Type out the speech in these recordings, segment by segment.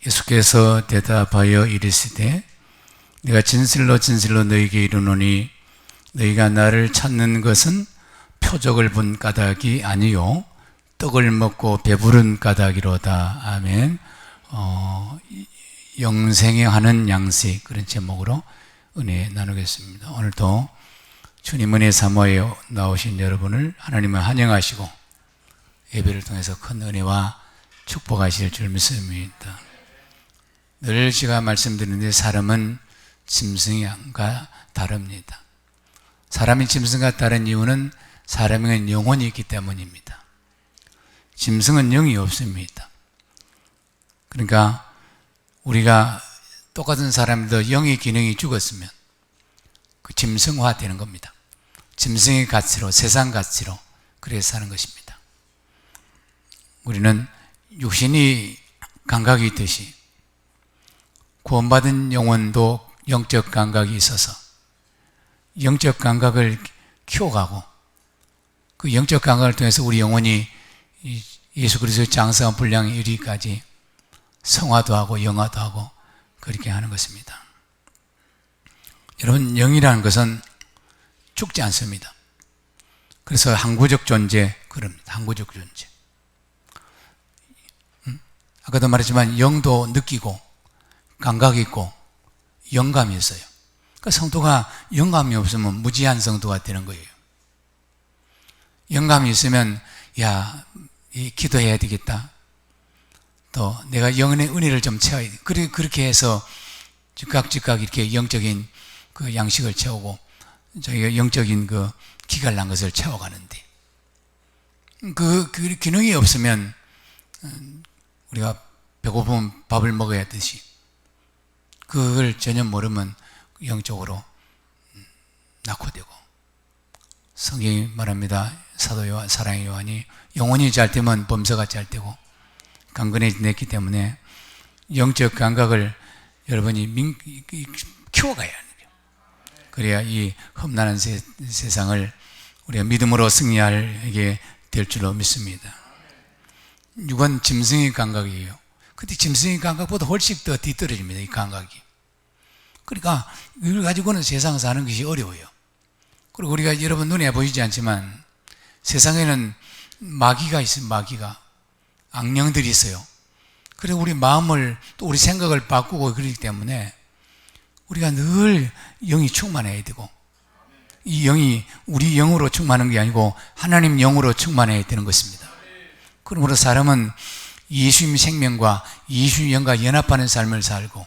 예수께서 대답하여 이르시되 내가 진실로 진실로 너희에게 이르노니 너희가 나를 찾는 것은 표적을 본 까닭이 아니요 떡을 먹고 배부른 까닭이로다. 아멘. 영생에 하는 양식, 그런 제목으로 은혜 나누겠습니다. 오늘도 주님 은혜 사모에 나오신 여러분을 하나님은 환영하시고 예배를 통해서 큰 은혜와 축복하실 줄 믿습니다. 늘 제가 말씀드리는데 사람은 짐승과 다릅니다. 사람이 짐승과 다른 이유는 사람에게는 영혼이 있기 때문입니다. 짐승은 영이 없습니다. 그러니까 우리가 똑같은 사람도 영의 기능이 죽었으면 그 짐승화 되는 겁니다. 짐승의 가치로, 세상 가치로 그래서 사는 것입니다. 우리는 육신이 감각이 있듯이 구원받은 영혼도 영적 감각이 있어서 영적 감각을 키워가고 그 영적 감각을 통해서 우리 영혼이 예수 그리스도의 장성한 분량에 이르기까지 성화도 하고 영화도 하고 그렇게 하는 것입니다. 여러분, 영이라는 것은 죽지 않습니다. 그래서 항구적 존재, 그럽니다. 항구적 존재. 아까도 말했지만 영도 느끼고 감각이 있고 영감이 있어요. 그러니까 성도가 영감이 없으면 무지한 성도가 되는 거예요. 영감이 있으면 기도해야 되겠다. 또 내가 영혼의 은혜를 좀 채워야 돼. 그렇게 해서 즉각 이렇게 영적인 그 양식을 채우고 저희가 영적인 그 기갈 난 것을 채워가는데 그 기능이 없으면 우리가 배고프면 밥을 먹어야 하듯이 그걸 전혀 모르면 영적으로 낙후되고 성경이 말합니다. 사도 요한, 사랑의 요한이 영혼이 잘 되면 범서가 잘 되고 강건해졌기 때문에 영적 감각을 여러분이 키워가야 하는 거예요. 그래야 이 험난한 세상을 우리가 믿음으로 승리하게 될 줄로 믿습니다. 이건 짐승의 감각이에요. 근데 짐승의 감각보다 훨씬 더 뒤떨어집니다. 이 감각이. 그러니까 이걸 가지고는 세상 사는 것이 어려워요. 그리고 우리가 여러분 눈에 보이지 않지만 세상에는 마귀가 있어요. 마귀가. 악령들이 있어요. 그래서 우리 마음을 또 우리 생각을 바꾸고 그러기 때문에 우리가 늘 영이 충만해야 되고 이 영이 우리 영으로 충만한 게 아니고 하나님 영으로 충만해야 되는 것입니다. 그러므로 사람은 예수님 생명과 예수님 영과 연합하는 삶을 살고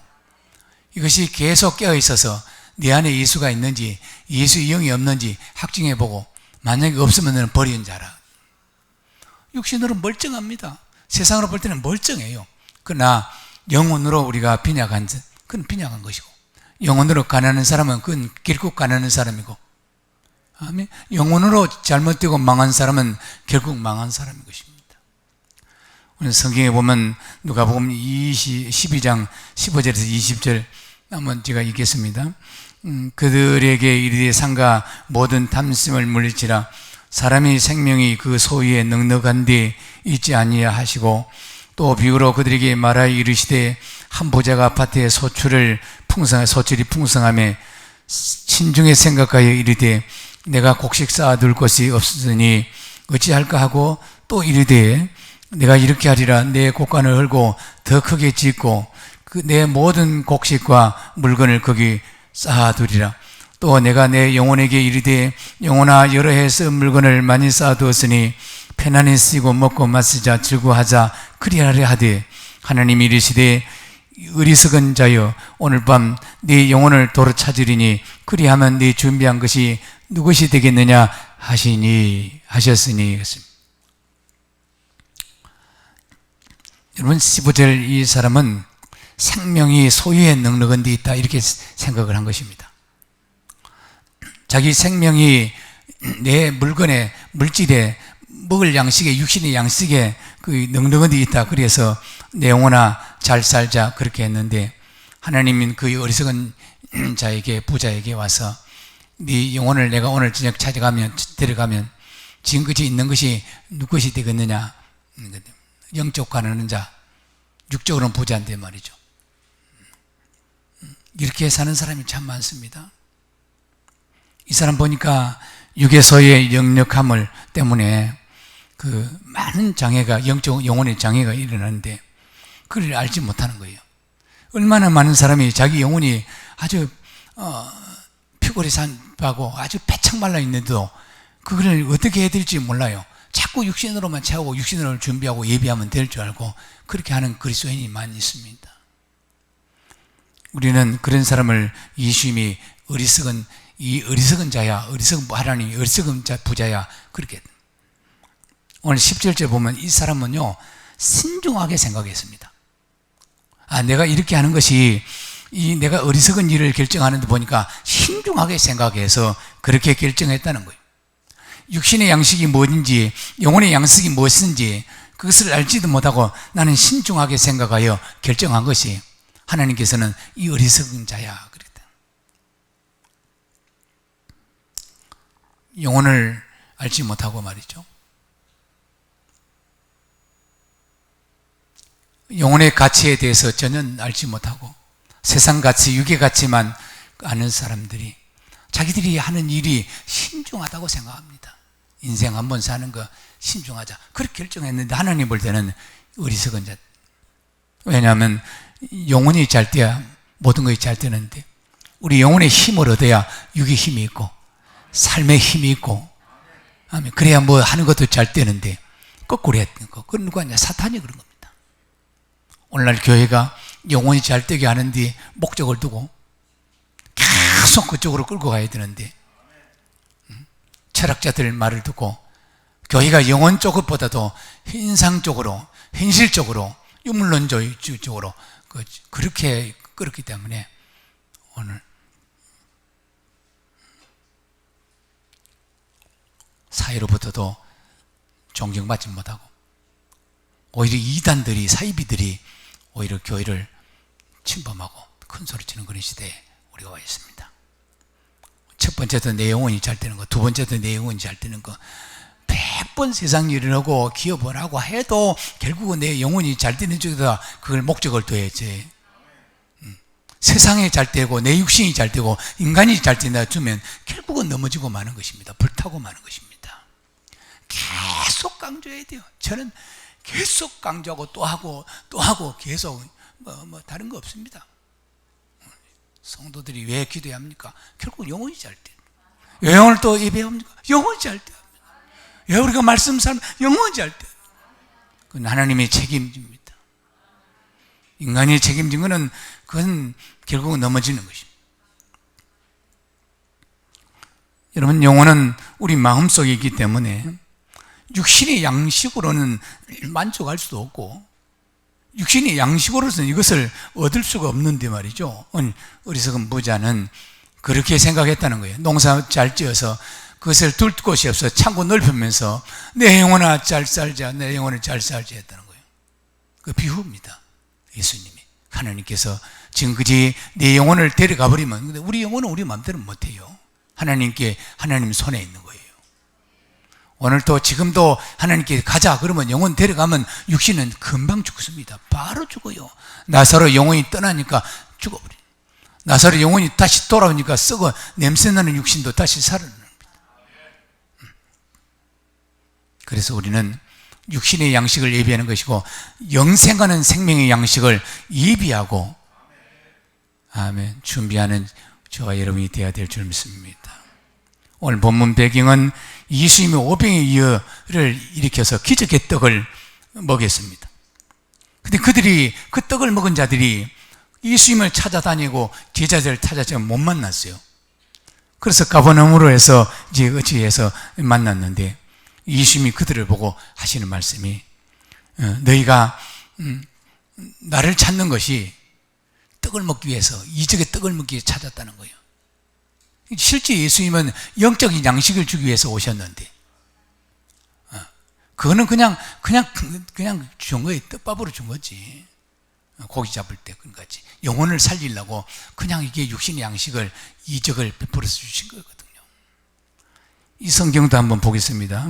이것이 계속 깨어 있어서 내 안에 예수가 있는지 예수의 영이 없는지 확증해보고 만약에 없으면 너는 버린 자라. 육신으로 멀쩡합니다. 세상으로 볼 때는 멀쩡해요. 그러나 영혼으로 우리가 빈약한 그건 빈약한 것이고 영혼으로 가난한 사람은 그건 결국 가난한 사람이고 아멘. 영혼으로 잘못되고 망한 사람은 결국 망한 사람인 것입니다. 오늘 성경에 보면 누가복음 12장 15절에서 20절 한번 제가 읽겠습니다. 그들에게 이르되 상가 모든 탐심을 물리치라 사람이 생명이 그 소유에 넉넉한 데 있지 아니하 하시고 또 비유로 그들에게 말하여 이르시되 한 부자가 밭에 소출이 풍성함에 신중에 생각하여 이르되 내가 곡식 쌓아둘 것이 없으니 어찌할까 하고 또 이르되 내가 이렇게 하리라 내 곡간을 헐고 더 크게 짓고 내 모든 곡식과 물건을 거기 쌓아두리라. 또 내가 내 영혼에게 이르되 영혼아 여러 해 쓴 물건을 많이 쌓아두었으니 편안히 쓰고 먹고 마시자 즐거워하자 그리하려 하되 하나님이 이르시되 어리석은 자여 오늘 밤 네 영혼을 도로 찾으리니 그리하면 네 준비한 것이 누구시 되겠느냐 하셨으니 여러분 15절 이 사람은 생명이 소유에 넉넉한 데 있다 이렇게 생각을 한 것입니다. 자기 생명이 내 물건에 물질에 먹을 양식에 육신의 양식에 그 넉넉한 데 있다. 그래서 내 영혼아 잘 살자 그렇게 했는데 하나님은 그 어리석은 자에게 부자에게 와서 네 영혼을 내가 오늘 저녁 데려가면 지금까지 있는 것이 누구 것이 되겠느냐 영적 가난한 자 육적으로는 부자인데 말이죠. 이렇게 사는 사람이 참 많습니다. 이 사람 보니까 육에서의 역력함을 때문에 그 많은 장애가, 영적, 영혼의 장애가 일어나는데 그걸 알지 못하는 거예요. 얼마나 많은 사람이 자기 영혼이 아주 피골이 산하고 아주 빼창 말라 있는데도 그걸 어떻게 해야 될지 몰라요. 자꾸 육신으로만 채우고 육신으로 준비하고 예비하면 될 줄 알고 그렇게 하는 그리스도인이 많이 있습니다. 우리는 그런 사람을 예수님이 어리석은 자야, 어리석은 하나님이 어리석은 자 부자야, 그렇게 오늘 17절 보면 이 사람은요 신중하게 생각했습니다. 내가 이렇게 하는 것이 내가 어리석은 일을 결정하는데 보니까 신중하게 생각해서 그렇게 결정했다는 거예요. 육신의 양식이 뭐든지 영혼의 양식이 무엇인지 그것을 알지도 못하고 나는 신중하게 생각하여 결정한 것이 하나님께서는 이 어리석은 자야 그랬다. 영혼을 알지 못하고 말이죠. 영혼의 가치에 대해서 전혀 알지 못하고 세상 가치, 육의 가치만 아는 사람들이 자기들이 하는 일이 신중하다고 생각합니다. 인생 한번 사는 거 신중하자 그렇게 결정했는데 하나님 볼 때는 어리석은 자. 왜냐하면 영혼이 잘 돼야 모든 것이 잘 되는데 우리 영혼의 힘을 얻어야 육의 힘이 있고 삶의 힘이 있고 그래야 뭐 하는 것도 잘 되는데 거꾸로 했던 거. 그건 누가 하냐? 사탄이 그런 겁니다. 오늘날 교회가 영혼이 잘 되게 하는데 목적을 두고 계속 그쪽으로 끌고 가야 되는데 철학자들 말을 듣고 교회가 영혼 쪽보다도 현상적으로 현실적으로 유물론적으로 그렇게 끌었기 때문에 오늘 사회로부터도 존경받지 못하고 오히려 이단들이 사이비들이 오히려 교회를 침범하고 큰 소리 치는 그런 시대에 우리가 와 있습니다. 첫 번째도 내 영혼이 잘 되는 거, 두 번째도 내 영혼이 잘 되는 거 100번 세상 일을 하고 기업을 하고 해도 결국은 내 영혼이 잘 되는 쪽에다 그걸 목적을 둬야지. 세상에 잘 되고 내 육신이 잘 되고 인간이 잘 된다 주면 결국은 넘어지고 마는 것입니다. 불타고 마는 것입니다. 계속 강조해야 돼요. 저는 계속 강조하고 또 하고 계속 다른 거 없습니다. 성도들이 왜 기도해야 합니까? 결국 영혼이 잘 돼. 왜 영혼을 또 예배합니까? 영혼이 잘 돼. 왜 우리가 말씀 살면 영혼이 잘 돼. 그건 하나님의 책임집니다. 인간이 책임진 거는 그건 결국은 넘어지는 것입니다. 여러분 영혼은 우리 마음속에 있기 때문에 육신의 양식으로는 만족할 수도 없고 육신의 양식으로서는 이것을 얻을 수가 없는데 말이죠. 어리석은 부자는 그렇게 생각했다는 거예요. 농사 잘 지어서 그것을 둘 곳이 없어 창고 넓히면서 내 영혼아 잘 살자, 내 영혼을 잘 살자 했다는 거예요. 그 비유입니다. 예수님이 하나님께서 지금 그지 내 영혼을 데려가 버리면 근데 우리 영혼은 우리 마음대로 못해요. 하나님 손에 있는 거예요. 오늘도 지금도 하나님께 가자 그러면 영혼 데려가면 육신은 금방 죽습니다. 바로 죽어요. 나사로 영혼이 떠나니까 죽어버려요. 나사로 영혼이 다시 돌아오니까 썩어 냄새나는 육신도 다시 살아납니다. 그래서 우리는 육신의 양식을 예비하는 것이고 영생하는 생명의 양식을 예비하고 아멘 준비하는 저와 여러분이 되어야 될 줄 믿습니다. 오늘 본문 배경은 예수님이 오병의 이어를 일으켜서 기적의 떡을 먹였습니다. 근데 그들이 그 떡을 먹은 자들이 예수님을 찾아다니고 제자들을 찾아서 못 만났어요. 그래서 가버나움으로 해서 이제 어찌해서 만났는데 예수님이 그들을 보고 하시는 말씀이 너희가 나를 찾는 것이 떡을 먹기 위해서 이적의 떡을 먹기 위해서 찾았다는 거예요. 실제 예수님은 영적인 양식을 주기 위해서 오셨는데 그거는 그냥 준 거예요. 떡밥으로 준 거지. 고기 잡을 때 그같이 영혼을 살리려고 그냥 이게 육신의 양식을 이적을 베풀어서 주신 거거든요. 이 성경도 한번 보겠습니다.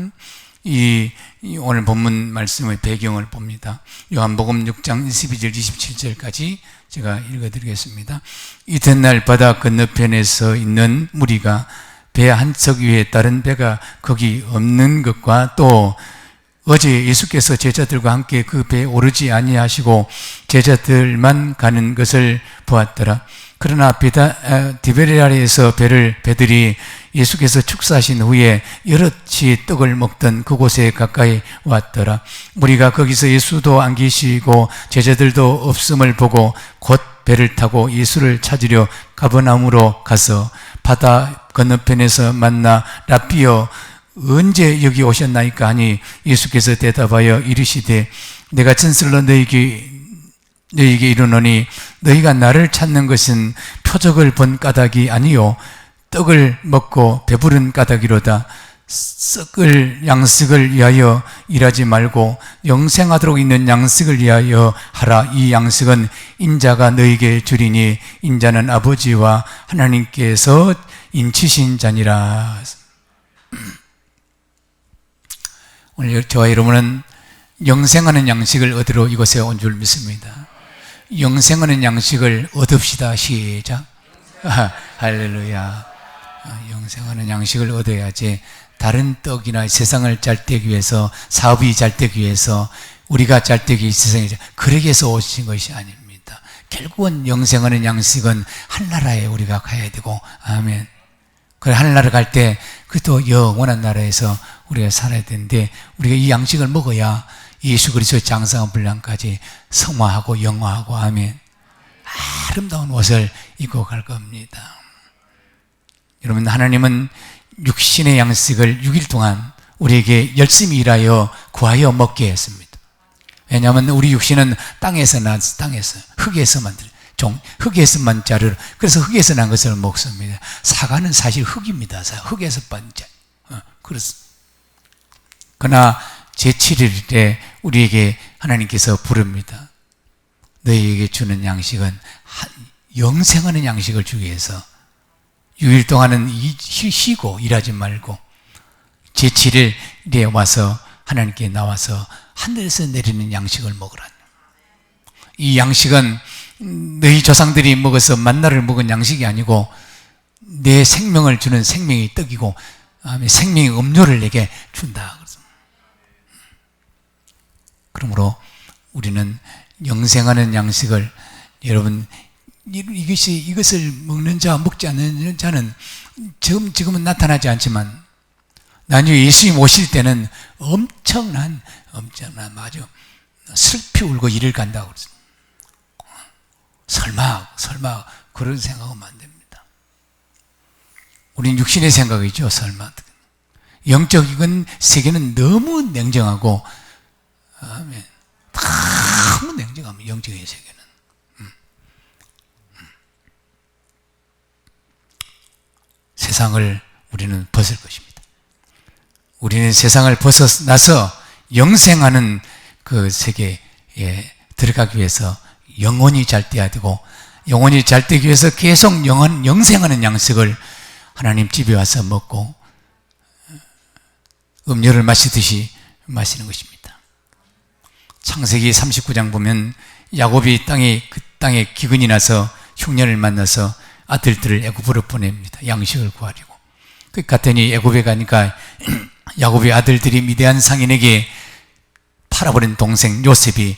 이 오늘 본문 말씀의 배경을 봅니다. 요한복음 6장 12절 27절까지 제가 읽어드리겠습니다. 이튿날 바다 건너편에 서 있는 무리가 배 한 척 위에 다른 배가 거기 없는 것과 또 어제 예수께서 제자들과 함께 그 배에 오르지 아니하시고 제자들만 가는 것을 보았더라. 그러나 디베레아에서 배들이 예수께서 축사하신 후에 여럿이 떡을 먹던 그곳에 가까이 왔더라. 무리가 거기서 예수도 안 계시고 제자들도 없음을 보고 곧 배를 타고 예수를 찾으려 가버나움으로 가서 바다 건너편에서 만나 라삐여 언제 여기 오셨나이까 하니 예수께서 대답하여 이르시되 내가 진실로 너희에게 이르노니 너희가 나를 찾는 것은 표적을 본 까닭이 아니요 떡을 먹고 배부른 까닭이로다. 썩을 양식을 위하여 일하지 말고 영생하도록 있는 양식을 위하여 하라. 이 양식은 인자가 너희에게 주리니 인자는 아버지와 하나님께서 인치신 자니라. 오늘 저와 여러분은 영생하는 양식을 얻으러 이곳에 온 줄 믿습니다. 영생하는 양식을 얻읍시다. 시작. 할렐루야. 영생하는 양식을 얻어야지 다른 떡이나 세상을 잘되기 위해서, 사업이 잘되기 위해서, 우리가 잘되기 세상에 그러기 위해서 오신 것이 아닙니다. 결국은 영생하는 양식은 하늘나라에 우리가 가야 되고, 아멘. 그래, 하늘나라 갈 때 그것도 영원한 나라에서 우리가 살아야 되는데, 우리가 이 양식을 먹어야 예수 그리스도의 장성한 분량까지 성화하고 영화하고, 아멘. 아름다운 옷을 입고 갈 겁니다. 여러분, 하나님은 육신의 양식을 6일 동안 우리에게 열심히 일하여 구하여 먹게 했습니다. 왜냐하면 우리 육신은 땅에서 나서 땅에서 흙에서 만들어요. 흙에서만 자를, 그래서 흙에서 난 것을 먹습니다. 사과는 사실 흙입니다. 흙에서 번져. 그렇습니다. 그러나 제7일에 우리에게 하나님께서 부릅니다. 너희에게 주는 양식은 영생하는 양식을 주기 위해서 6일 동안은 쉬고 일하지 말고 제7일에 와서 하나님께 나와서 하늘에서 내리는 양식을 먹으라. 이 양식은 너희 조상들이 먹어서 만나를 먹은 양식이 아니고 내 생명을 주는 생명의 떡이고 생명의 음료를 내게 준다. 그러므로 우리는 영생하는 양식을, 여러분, 이것을 먹는 자, 먹지 않는 자는 지금은 나타나지 않지만 나중에 예수님 오실 때는 엄청난 아주 슬피 울고 이를 간다고 그랬어요. 설마 그런 생각하면 안 됩니다. 우린 육신의 생각이죠. 설마. 영적인 세계는 너무 냉정하고, 아멘. 너무 냉정합니다. 영적인 세계는. 세상을 우리는 벗을 것입니다. 우리는 세상을 벗어나서 영생하는 그 세계에 들어가기 위해서 영혼이 잘 돼야 되고, 영혼이 잘 되기 위해서 계속 영생하는 양식을 하나님 집에 와서 먹고 음료를 마시듯이 마시는 것입니다. 창세기 39장 보면 야곱이 그 땅에 기근이 나서 흉년을 만나서 아들들을 애굽으로 보냅니다. 양식을 구하려고. 갔더니 애굽에 가니까 야곱의 아들들이 미디안 상인에게 팔아버린 동생 요셉이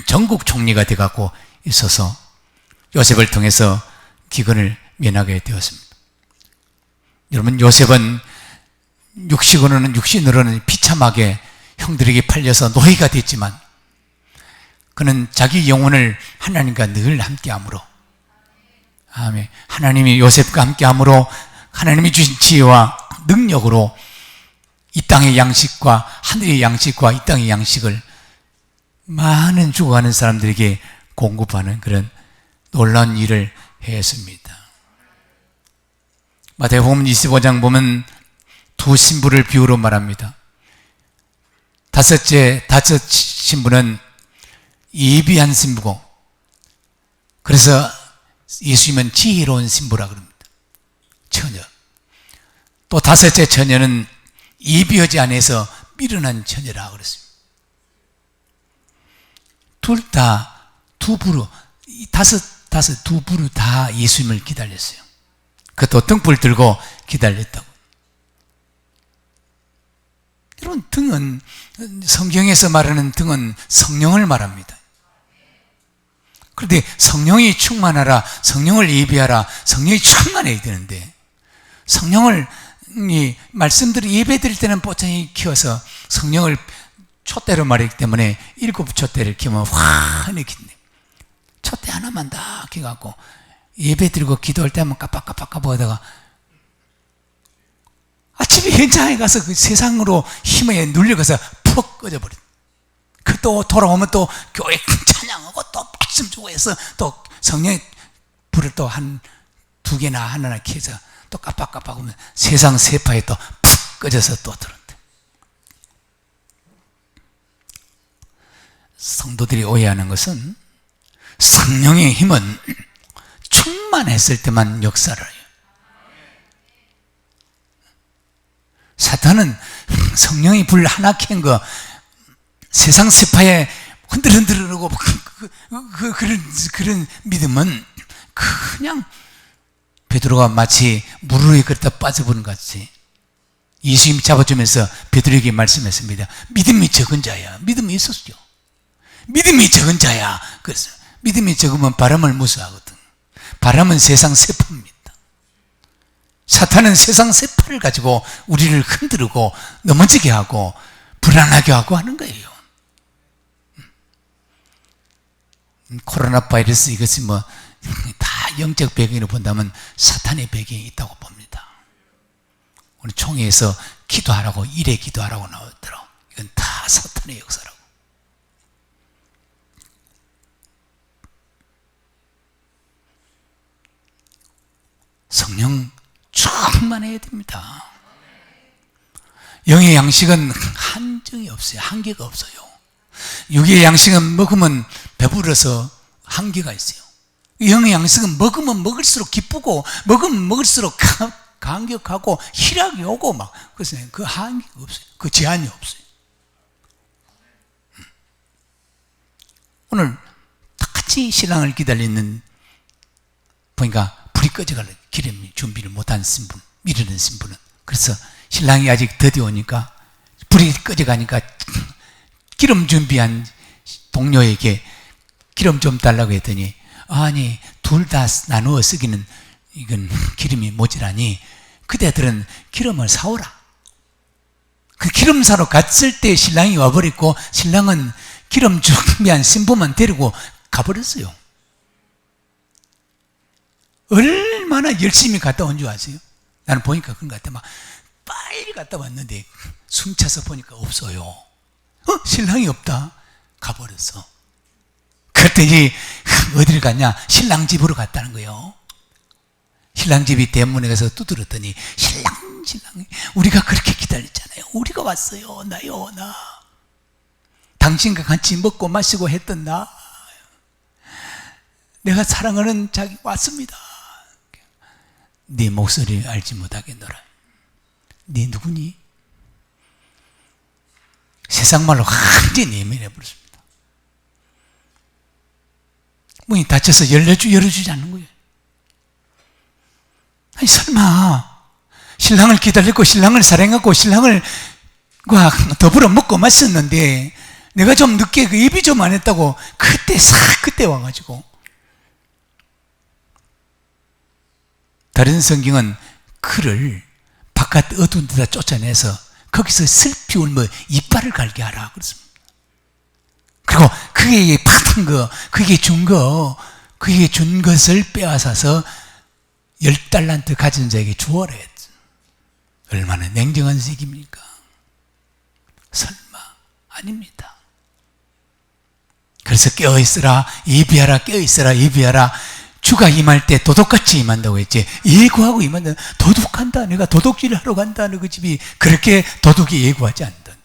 전국 총리가 되어갖고 있어서 요셉을 통해서 기근을 면하게 되었습니다. 여러분, 요셉은 육신으로는 비참하게 형들에게 팔려서 노예가 됐지만 그는 자기 영혼을 하나님과 늘 함께함으로, 아멘. 하나님이 요셉과 함께함으로 하나님이 주신 지혜와 능력으로 이 땅의 양식과 하늘의 양식과 이 땅의 양식을 많은 죽어가는 사람들에게 공급하는 그런 놀라운 일을 했습니다. 마태복음 25장 보면 두 신부를 비유로 말합니다. 다섯 신부는 예비한 신부고, 그래서 예수님은 지혜로운 신부라 그럽니다. 처녀. 또 다섯째 처녀는 예비하지 않아서 미련한 처녀라 그랬습니다. 둘 다 두 부로, 두 부로 다 예수님을 기다렸어요. 그것도 등불 들고 기다렸다고. 여러분, 등은, 성경에서 말하는 등은 성령을 말합니다. 그런데 성령이 충만하라, 성령을 예비하라, 성령이 충만해야 되는데, 성령을, 말씀들을 예배 드릴 때는 뽀짝이 키워서 성령을 촛대로 말했기 때문에 7 촛대를 키우면 환히 킨대. 촛대 하나만 다 켜갖고 예배 드리고 기도할 때 한번 깜빡깜빡 보다가 아침에 현장에 가서 그 세상으로 힘에 눌려가서 푹 꺼져버려. 그 또 돌아오면 또 교회 찬양하고 또 말씀 주고 해서 또 성령의 불을 또 한 2개나 하나나 켜서 또 깜빡깜빡 보면 세상 세파에 또 푹 꺼져서 또 들어온다. 성도들이 오해하는 것은 성령의 힘은 충만했을 때만 역사를 해요. 사탄은 성령의 불 하나 켠 거 세상 세파에 흔들흔들하고 그런 믿음은 그냥 베드로가 마치 물 위에 그렇다 빠져버린 것 같이 예수님이 잡아주면서 베드로에게 말씀했습니다. 믿음이 적은 자야. 믿음이 있었죠. 믿음이 적은 자야. 그래서 믿음이 적으면 바람을 무서워하거든. 바람은 세상 세파입니다. 사탄은 세상 세파를 가지고 우리를 흔들고 넘어지게 하고 불안하게 하고 하는 거예요. 코로나 바이러스 이것이 뭐 다 영적 배경으로 본다면 사탄의 배경이 있다고 봅니다. 오늘 총회에서 기도하라고 일에 기도하라고 나오더라. 이건 다 사탄의 역사라고. 성령 충만해야 됩니다. 영의 양식은 한정이 없어요. 한계가 없어요. 육의 양식은 먹으면 배불러서 한계가 있어요. 영의 양식은 먹으면 먹을수록 기쁘고 먹으면 먹을수록 감격하고 희락이 오고 막 그래서 그 한계가 없어요. 그 제한이 없어요. 오늘 같이 신랑을 기다리는 보니까 불이 꺼져가려 기름 준비를 못한 신분, 미루는 신분은. 그래서 신랑이 아직 더디오니까 불이 꺼져가니까 기름 준비한 동료에게 기름 좀 달라고 했더니 아니 둘 다 나누어 쓰기는 이건 기름이 모자라니 그대들은 기름을 사오라. 그 기름 사러 갔을 때 신랑이 와버렸고 신랑은 기름 준비한 신부만 데리고 가버렸어요. 얼마나 열심히 갔다 온 줄 아세요? 나는 보니까 그런 것 같아. 막 빨리 갔다 왔는데 숨차서 보니까 없어요. 신랑이 없다. 가버렸어. 그랬더니 어디를 갔냐? 신랑 집으로 갔다는 거예요. 신랑 집이 대문에 가서 두드렸더니 신랑이 우리가 그렇게 기다렸잖아요. 우리가 왔어요. 나요 나. 당신과 같이 먹고 마시고 했던 나. 내가 사랑하는 자기 왔습니다. 네 목소리를 알지 못하겠노라. 네 누구니? 세상 말로 완전히 예민해버렸습니다. 문이 닫혀서 열어주지 않는 거예요. 아니 설마 신랑을 기다렸고 신랑을 사랑하고 신랑과 더불어 먹고 마셨는데 내가 좀 늦게 그 예비 좀 안 했다고 그때 와가지고. 다른 성경은 그를 바깥 어두운 데다 쫓아내서 거기서 슬피 울며 이빨을 갈게 하라 그랬습니다. 그리고 그에게 받은 거, 그에게 준 것을 빼앗아서 10달란트 가진 자에게 주어라 했죠. 얼마나 냉정한 색입니까? 설마 아닙니다. 그래서 깨어있으라, 예비하라, 깨어있으라, 예비하라. 주가 임할 때 도둑같이 임한다고 했지. 예고하고 임한다. 도둑한다. 내가 도둑질을 하러 간다. 그 집이 그렇게 도둑이 예고하지 않는다.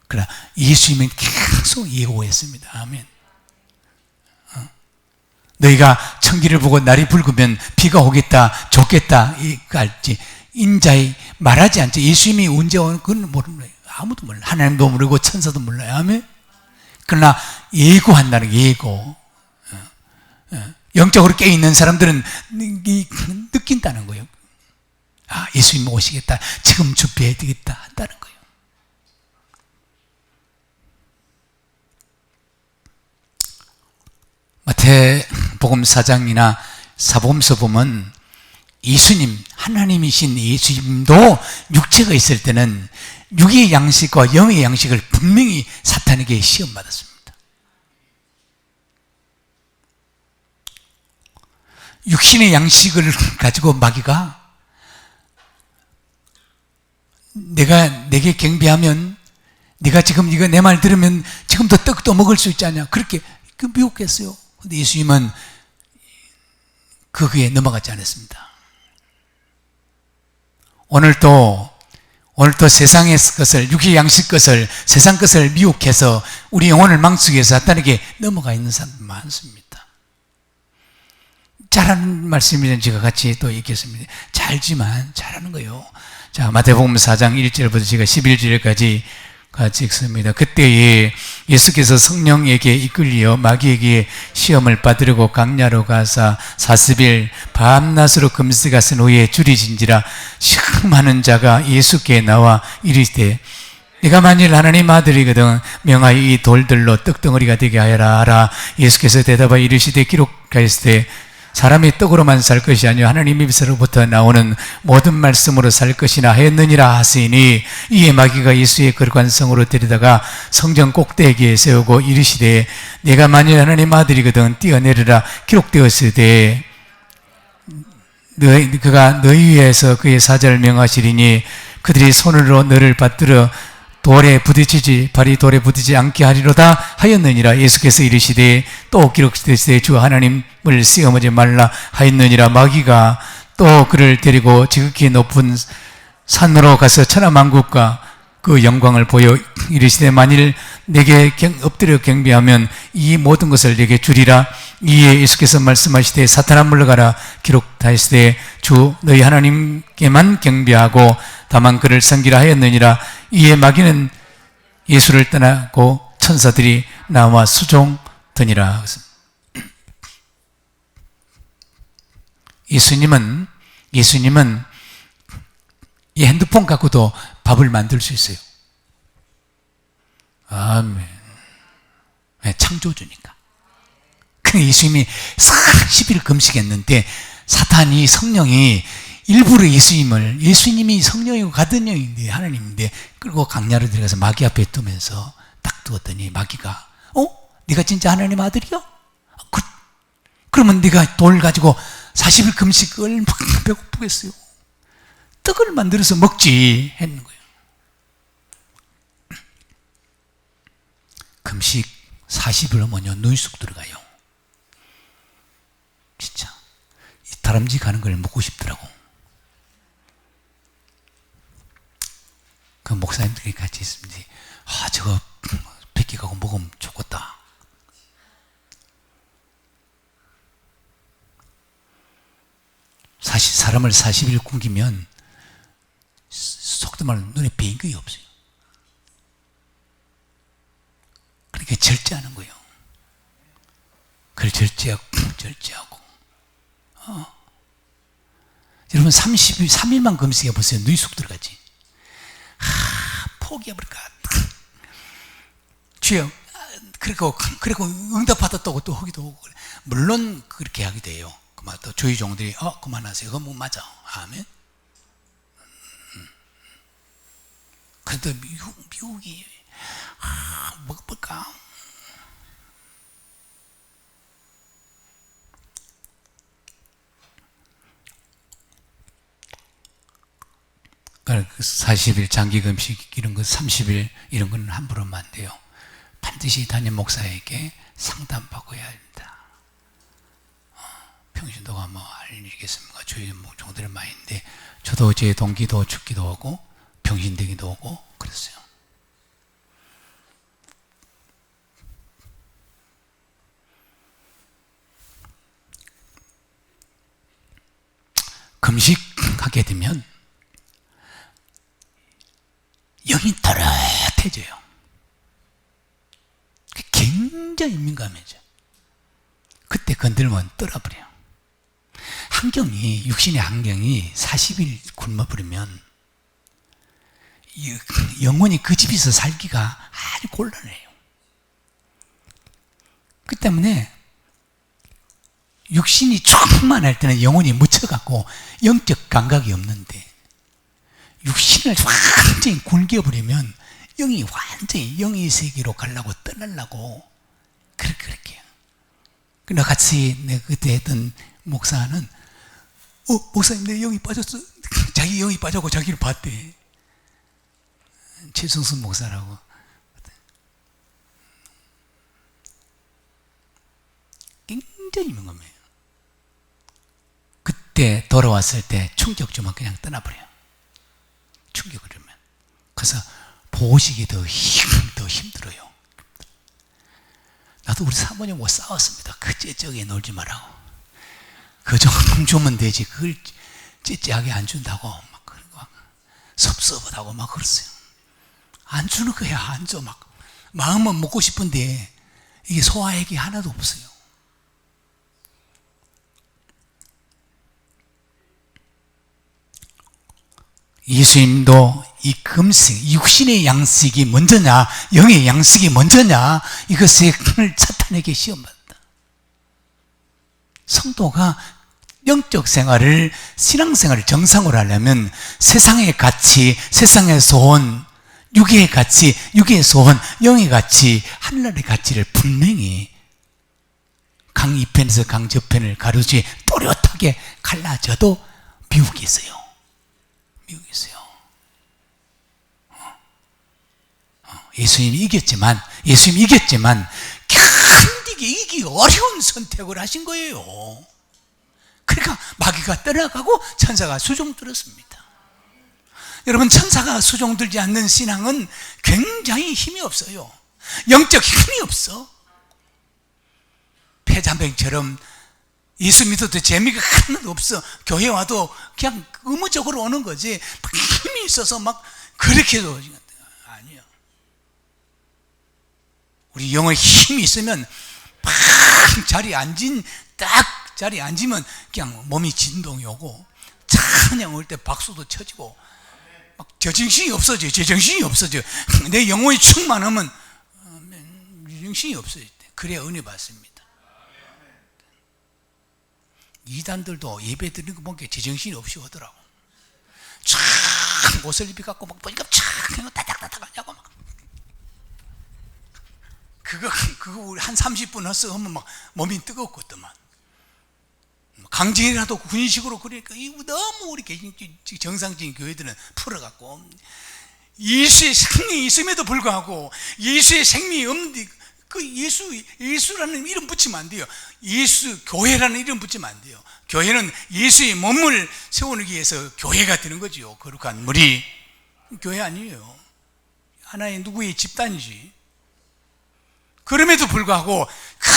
그러나 예수님은 계속 예고했습니다. 아멘. 너희가 천기를 보고 날이 붉으면 비가 오겠다, 좋겠다, 알지. 인자의 말하지 않죠. 예수님이 언제 오는 그건 모르는 아무도 몰라요. 하나님도 모르고 천사도 몰라요. 아멘. 그러나 예고한다는 게 예고. 영적으로 깨어있는 사람들은 느낀다는 거예요. 아, 예수님 오시겠다. 지금 준비해야 되겠다. 한다는 거예요. 마태복음 4장이나 사복음서 보면 예수님, 하나님이신 예수님도 육체가 있을 때는 육의 양식과 영의 양식을 분명히 사탄에게 시험받았습니다. 육신의 양식을 가지고 마귀가 내게 경배하면 네가 지금 이거 내 말 들으면 지금도 떡도 먹을 수 있지 않냐 그렇게 미혹했어요. 근데 예수님은 거기에 넘어가지 않았습니다. 오늘도 세상의 것을, 육의 양식 것을, 세상 것을 미혹해서 우리 영혼을 망치해서 사탄에게 넘어가 있는 사람들 많습니다. 잘하는 말씀이면 제가 같이 또 읽겠습니다. 잘지만 잘하는 거예요. 자, 마태복음 4장 1절부터 제가 11절까지 같이 읽습니다. 그때에 예수께서 성령에게 이끌려 마귀에게 시험을 받으려고 광야로 가사 40일 밤낮으로 금식하신 후에 줄이 진지라 시험하는 자가 예수께 나와 이르시되 네가 만일 하나님 아들이거든 명하여 이 돌들로 떡덩어리가 되게 하여라 하라. 예수께서 대답하여 이르시되 기록하였으되 사람이 떡으로만 살 것이 아니요 하나님 입에서로부터 나오는 모든 말씀으로 살 것이나 하였느니라 하시니 이에 마귀가 예수의 거룩한 성으로 데리다가 성전 꼭대기에 세우고 이르시되 내가 만일 하나님 아들이거든 뛰어내리라 기록되었으되 그가 너희 위에서 그의 사자를 명하시리니 그들이 손으로 너를 받들어 발이 돌에 부딪히지 않게 하리로다 하였느니라. 예수께서 이르시되 또 기록되시되 주 하나님을 시험하지 말라 하였느니라. 마귀가 또 그를 데리고 지극히 높은 산으로 가서 천하만국과 그 영광을 보여 이르시되 만일 내게 엎드려 경배하면 이 모든 것을 내게 주리라. 이에 예수께서 말씀하시되 사탄아 물러가라 기록하시되 주 너희 하나님께만 경배하고 다만 그를 섬기라 하였느니라. 이에 마귀는 예수를 떠나고 천사들이 나와 수종드니라. 예수님은 이 핸드폰 갖고도 밥을 만들 수 있어요. 아멘. 창조주니까. 그 예수님이 40일 금식했는데 사탄이 성령이 일부러 예수님이 성령이고 같은 영인데 하나님인데 끌고 강야로 들어가서 마귀 앞에 두면서 딱 두었더니 마귀가 네가 진짜 하나님 아들이야? 그러면 네가 돌 가지고 40일 금식 얼마나 배고프겠어요? 떡을 만들어서 먹지 했는 거예요. 금식 40일 하면요 눈이 쑥 들어가요. 진짜 다람쥐 가는 걸 먹고 싶더라고. 그 목사님들이 같이 있습니다. 저거 뺏기 가고 먹으면 좋겠다. 사실 사람을 40일 굶기면 속도 말로 눈에 비행기가 없어요. 그러니까 절제하는 거예요. 그걸 절제하고. 여러분 3일만 금식해 보세요. 눈이 쑥 들어가지. 포기해버릴까. 주여, 그리고 응답받았다고 또 하기도 하고. 물론 그렇게 하게 돼요. 또 주의 종들이 그만하세요. 그건 뭐 맞아. 아멘. 그래도 미국이 먹어볼까? 그러니까 40일 장기 금식 이런 거 30일 이런 건 함부로 하면 안 돼요. 반드시 담임 목사에게 상담받고야 합니다. 평신도가 뭐 할 일이겠습니까? 주의 종들은 많이 있는데 저도 제 동기도 죽기도 하고 병신되기도 하고 그랬어요. 금식하게 되면 따뜻해져요. 굉장히 민감해져. 그때 건들면 떨어버려요. 환경이, 육신의 환경이 40일 굶어버리면 영원히 그 집에서 살기가 아주 곤란해요. 그 때문에 육신이 충만할 때는 영혼이 묻혀갖고 영적 감각이 없는데, 육신을 완전히 굶겨버리면 영이 완전히 영의 세계로 가려고 떠나려고 그렇게 해요. 나 같이 내가 그때 했던 목사는 목사님 내 영이 빠졌어. 자기 영이 빠져고 자기를 봤대. 최승순 목사라고. 굉장히 민감해요. 그때 돌아왔을 때 충격 주면 그냥 떠나버려요. 충격을 주면. 그래서 보시기 더 힘들어요. 나도 우리 사모님하고 싸웠습니다. 그 째째하게 놀지 말라고. 그 정도 주면 되지. 그걸 째째하게 안 준다고 막 섭섭하다고 막 그랬어요. 안 주는 거야. 안 줘. 막 마음은 먹고 싶은데 이게 소화액이 하나도 없어요. 예수님도 이 금식, 육신의 양식이 먼저냐, 영의 양식이 먼저냐, 이것을 차탄에게 시험받았다. 성도가 영적 생활을, 신앙생활을 정상으로 하려면 세상의 가치, 세상의 소원, 육의 가치, 육의 소원, 영의 가치, 하늘의 가치를 분명히 강 이편에서 강 저편을 가르치 또렷하게 갈라져도 미국이 있어요. 미국이 있어요. 예수님이 이겼지만 견디기 어려운 선택을 하신 거예요. 그러니까 마귀가 떠나가고 천사가 수종 들었습니다. 여러분, 천사가 수종 들지 않는 신앙은 굉장히 힘이 없어요. 영적 힘이 없어. 폐잔병처럼 예수 믿어도 재미가 하나도 없어. 교회 와도 그냥 의무적으로 오는 거지 힘이 있어서 막 그렇게도 아니요. 우리 영의 힘이 있으면 팍 자리에 앉으면 그냥 몸이 진동이 오고 찬양 올 때 박수도 쳐지고 막 제정신이 없어져. 내 영혼이 충만하면 정신이 없어질 때 그래야 은혜 받습니다. 이단들도 예배 드리는 거 보니까 제정신이 없이 오더라고. 촥 옷을 입혀갖고 막 보니까 촥 그냥 따닥따닥 하냐고 막. 그거 우리 한 30분 했어 하면 막 몸이 뜨겁거든만. 강진이라도 군인식으로 그러니까 너무 우리 정상적인 교회들은 풀어갖고 예수의 생명이 있음에도 불구하고 예수의 생명이 없는데 그 예수라는 이름 붙이면 안 돼요. 예수 교회라는 이름 붙이면 안 돼요. 교회는 예수의 몸을 세우기 위해서 교회가 되는 거죠. 거룩한 무리. 교회 아니에요. 하나의 누구의 집단이지. 그럼에도 불구하고 큰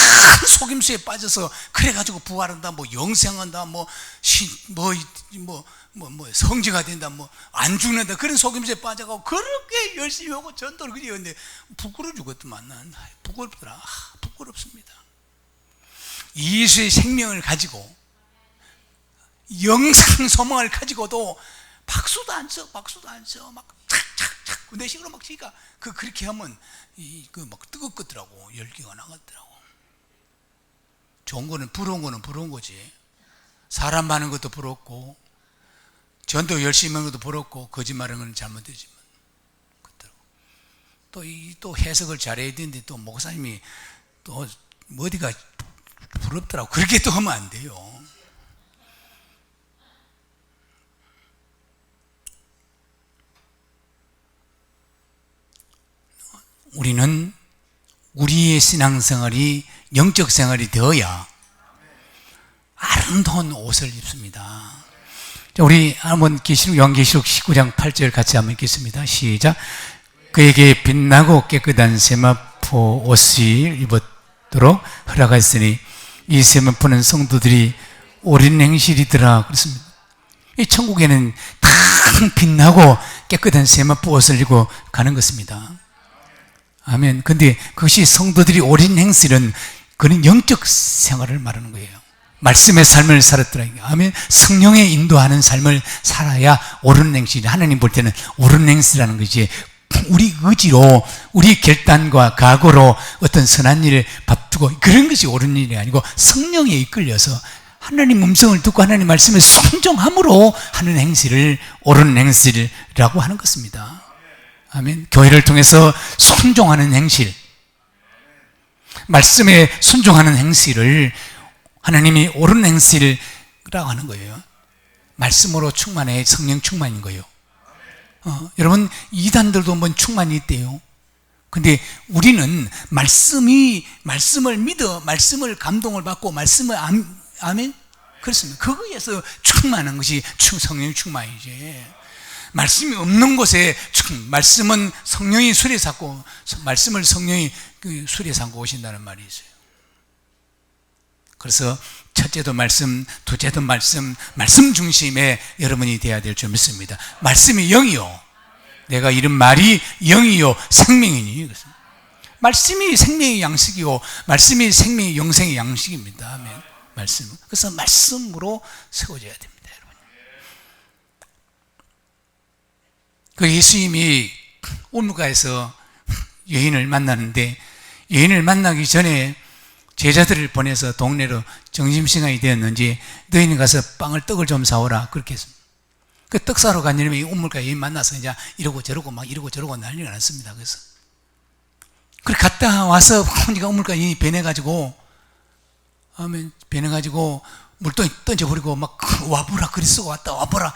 속임수에 빠져서 그래가지고 부활한다, 뭐 영생한다, 뭐 성지가 된다, 뭐 안 죽는다, 그런 속임수에 빠져가고 그렇게 열심히 하고 전도를 그리는데 부끄러워 죽었더만. 난 부끄럽더라. 부끄럽습니다. 예수의 생명을 가지고 영생 소망을 가지고도 박수도 안 쳐, 막 착착착 내 식으로 막 치니까 그렇게 하면 막 뜨겁더라고. 열기가 나갔더라고. 좋은 거는 부러운 거지. 사람 많은 것도 부럽고 전도 열심히 하는 것도 부럽고 거짓말하는 건 잘못되지만 또 해석을 잘해야 되는데 또 목사님이 또 어디가 부럽더라고. 그렇게 또 하면 안 돼요. 우리는 우리의 신앙생활이 영적 생활이 되어야 아름다운 옷을 입습니다. 자, 우리 한번 요한계시록 19장 8절 같이 한번 읽겠습니다. 시작. 그에게 빛나고 깨끗한 세마포 옷을 입었도록 허락하였으니 이 세마포는 성도들이 옳은 행실이더라 그랬습니다. 이 천국에는 다 빛나고 깨끗한 세마포 옷을 입고 가는 것입니다. 아멘. 근데 그것이 성도들이 옳은 행실은 그는 영적 생활을 말하는 거예요. 말씀의 삶을 살았더라. 아멘. 성령의 인도하는 삶을 살아야 옳은 행실. 하나님 볼 때는 옳은 행실이라는 것이 우리 의지로, 우리 결단과 각오로 어떤 선한 일을 밥두고 그런 것이 옳은 일이 아니고 성령에 이끌려서 하나님 음성을 듣고 하나님 말씀에 순종함으로 하는 행실을 옳은 행실이라고 하는 것입니다. 아멘. 교회를 통해서 순종하는 행실, 말씀에 순종하는 행실을 하나님이 옳은 행실이라고 하는 거예요. 말씀으로 충만해, 성령 충만인 거예요. 여러분, 이단들도 뭔 충만이 있대요. 근데 우리는 말씀을 믿어, 말씀을 감동을 받고, 말씀을, 아멘? 그렇습니다. 그거에서 충만한 것이 성령 충만이지. 말씀이 없는 곳에 말씀은 성령이 수레 삼고, 말씀을 성령이 수레 삼고 오신다는 말이 있어요. 그래서 첫째도 말씀, 둘째도 말씀 중심의 여러분이 되어야 될 줄 믿습니다. 말씀이 영이요, 내가 이런 말이 영이요 생명이니. 말씀이 생명의 양식이요, 말씀이 생명의 영생의 양식입니다. 아멘. 말씀. 그래서 말씀으로 세워져야 됩니다, 여러분. 그 예수님이 우물가에서 여인을 만나는데, 여인을 만나기 전에 제자들을 보내서 동네로 점심시간이 되었는지 너희는 가서 떡을 좀 사오라 그렇게 했습니다. 그 떡 사러 간 이름이 우물가 여인 만나서 이제 이러고 저러고 막 이러고 저러고 난리가 났습니다. 그래서 그래 갔다 와서 보니까 우물가 여인이 변해가지고 물도 던져버리고 막 와보라 그리스고 왔다 와보라.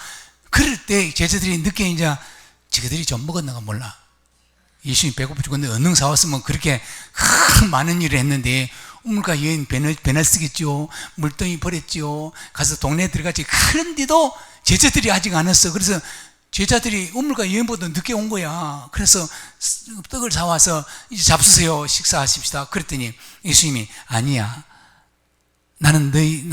그럴 때 제자들이 늦게 이제 지그들이 좀 먹었는가 몰라. 예수님이 배고파 죽었는데 얼른 사왔으면 그렇게 많은 일을 했는데 우물가 여인 배나 쓰겠죠. 물덩이 버렸죠. 가서 동네에 들어갔지. 그런데도 제자들이 아직 안 왔어. 그래서 제자들이 우물가 여인보다 늦게 온 거야. 그래서 떡을 사와서 이제 잡수세요. 식사하십시다. 그랬더니 예수님이 아니야. 나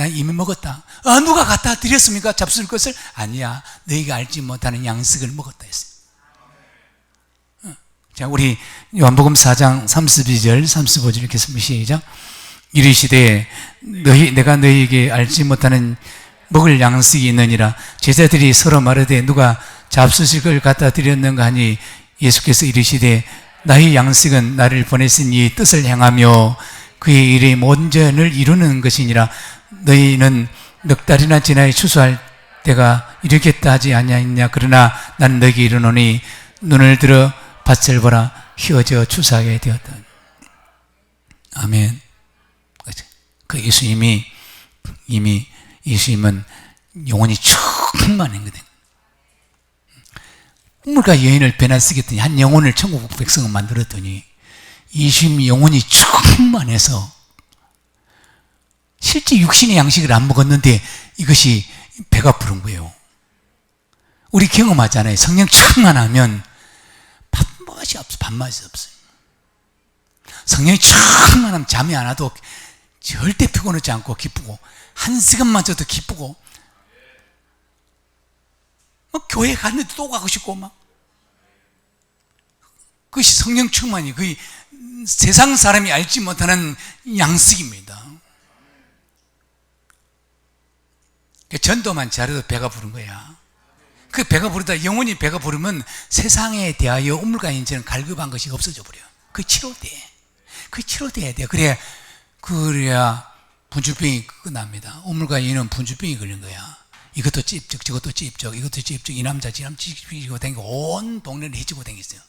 이미 먹었다. 누가 갖다 드렸습니까? 잡술 것을? 아니야. 너희가 알지 못하는 양식을 먹었다 했어요. 자, 우리 요한복음 4장 32절 35절 이렇게 시작. 이르시되 내가 너희에게 알지 못하는 먹을 양식이 있느니라. 제자들이 서로 말하되 누가 잡수식을 갖다 드렸는가 하니 예수께서 이르시되 나의 양식은 나를 보내신 이 뜻을 행하며 그의 일의 본전을 이루는 것이니라. 너희는 넉 달이나 지나야 추수할 때가 이르겠다 하지 아니하였냐. 그러나 나는 너희에게 이르노니 눈을 들어 밭을 보라. 휘어져 추수하게 되었다. 아멘. 그 예수님은 영혼이 충만했거든. 우물가 여인을 배나 쓰겠더니 한 영혼을 천국 백성을 만들었더니 예수님 영혼이 충만해서 실제 육신의 양식을 안 먹었는데 이것이 배가 부른 거예요. 우리 경험하잖아요. 성령 충만하면 밥맛이 없어요. 성령이 충만하면 잠이 안 와도 절대 피곤하지 않고 기쁘고 한 시간마저도 기쁘고 교회 갔는데 또 가고 싶고 막 그것이 성령 충만이 거의 세상 사람이 알지 못하는 양식입니다. 전도만 잘해도 배가 부른 거야. 그 배가 부르다 영혼이 배가 부르면 세상에 대하여 우물가인처럼 갈급한 것이 없어져 버려. 그게 치료돼야 돼. 그래야 분주병이 끝납니다. 우물가인은 분주병이 걸린 거야. 이것도 찝쩍 저것도 찝쩍 이것도 찝쩍 이 남자 찝쩍 다니고 온 동네를 해치고 다녔어요.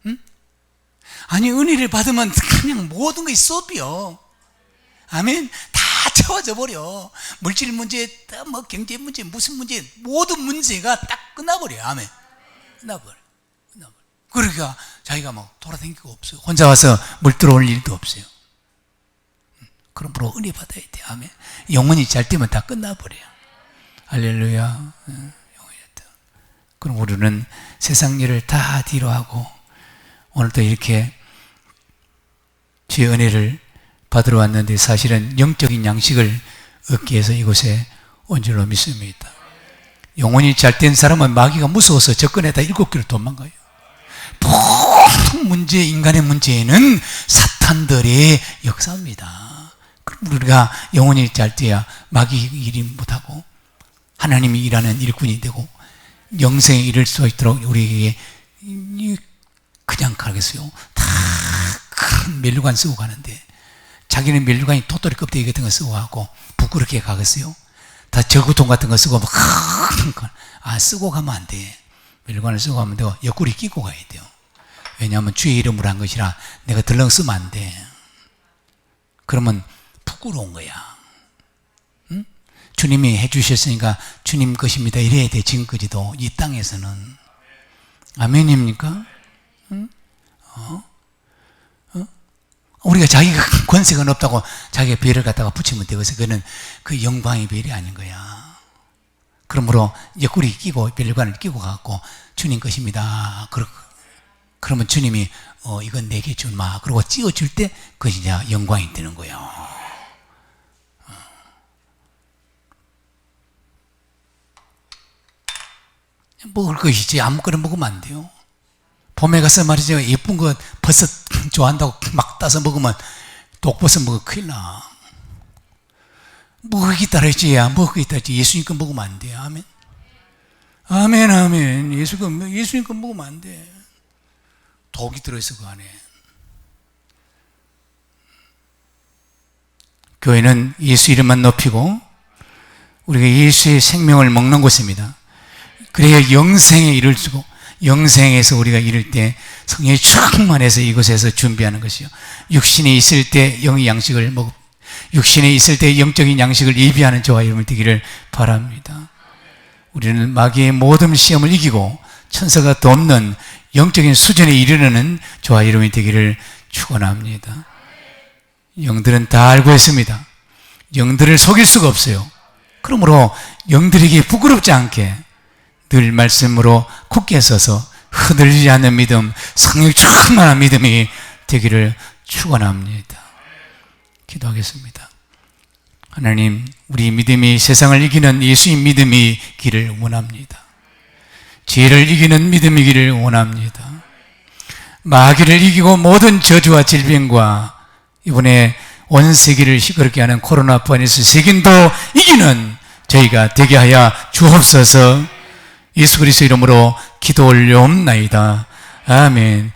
응? 아니 은혜를 받으면 그냥 모든 것이 수업이요. 아멘. 다 채워져 버려. 물질 문제, 뭐 경제 문제, 무슨 문제, 모든 문제가 딱 끝나버려요. 아멘. 끝나버려. 그러니까 자기가 막 돌아다니고 없어요. 혼자 와서 물 들어올 일도 없어요. 그러므로 은혜 받아야 돼. 아멘. 영혼이 잘 되면 다 끝나버려요. 할렐루야. 그럼 우리는 세상 일을 다 뒤로 하고 오늘도 이렇게 주의 은혜를 받으러 왔는데 사실은 영적인 양식을 얻기 위해서 이곳에 온 줄로 믿습니다. 영혼이 잘 된 사람은 마귀가 무서워서 접근에다 7개를 도망가요. 보통 인간의 문제는 사탄들의 역사입니다. 그럼 우리가 영원히 잘 때야 마귀 일이 못하고 하나님이 일하는 일꾼이 되고 영생에 이를 수 있도록 우리에게 그냥 가겠어요. 다 큰 면류관 쓰고 가는데 자기는 면류관이 토토리 껍데기 같은 거 쓰고 가고 부끄럽게 가겠어요. 다 저구통 같은 거 쓰고 쓰고 가면 안 돼. 면류관을 쓰고 가면 되고 옆구리 끼고 가야 돼요. 왜냐하면 주의 이름으로 한 것이라 내가 덜렁 쓰면 안 돼. 그러면 부끄러운 거야. 응? 주님이 해주셨으니까 주님 것입니다 이래야 돼. 지금까지도 이 땅에서는. 아멘입니까? 응? 우리가 자기가 권세가 없다고 자기가 별을 갖다가 붙이면 되겠어. 그거는 그 영광의 별이 아닌 거야. 그러므로 옆구리 끼고 멸관을 끼고 가고 주님 것입니다. 그러면 주님이 이건 내게 주마. 그러고 찌어줄 때 그것이 이제 영광이 되는 거예요. 먹을 것이지 아무거나 먹으면 안 돼요. 봄에 가서 말이죠. 예쁜 거 버섯 좋아한다고 막 따서 먹으면 독버섯 먹으면 큰일 나. 먹기 따라야지. 먹기 따라야지. 예수님 거 먹으면 안 돼. 아멘. 아멘, 아멘. 예수님 거 먹으면 안 돼. 독이 들어있어, 그 안에. 교회는 예수 이름만 높이고 우리가 예수의 생명을 먹는 곳입니다. 그래야 영생에 이를 주고 영생에서 우리가 이룰 때 성령이 충만해서 이곳에서 준비하는 것이요. 육신에 있을 때 영의 양식을 육신에 있을 때 영적인 양식을 예비하는 저와 이름을 되기를 바랍니다. 우리는 마귀의 모든 시험을 이기고 천사가 돕는 영적인 수준에 이르는 저와 이름이 되기를 축원합니다. 영들은 다 알고 있습니다. 영들을 속일 수가 없어요. 그러므로 영들에게 부끄럽지 않게 늘 말씀으로 굳게 서서 흔들리지 않는 믿음, 성령 충만한 믿음이 되기를 축원합니다. 기도하겠습니다. 하나님, 우리 믿음이 세상을 이기는 예수의 믿음이기를 원합니다. 죄를 이기는 믿음이기를 원합니다. 마귀를 이기고 모든 저주와 질병과 이번에 온 세계를 시끄럽게 하는 코로나 바이러스 세균도 이기는 저희가 되게 하여 주옵소서. 예수 그리스도 이름으로 기도 올려옵나이다. 아멘.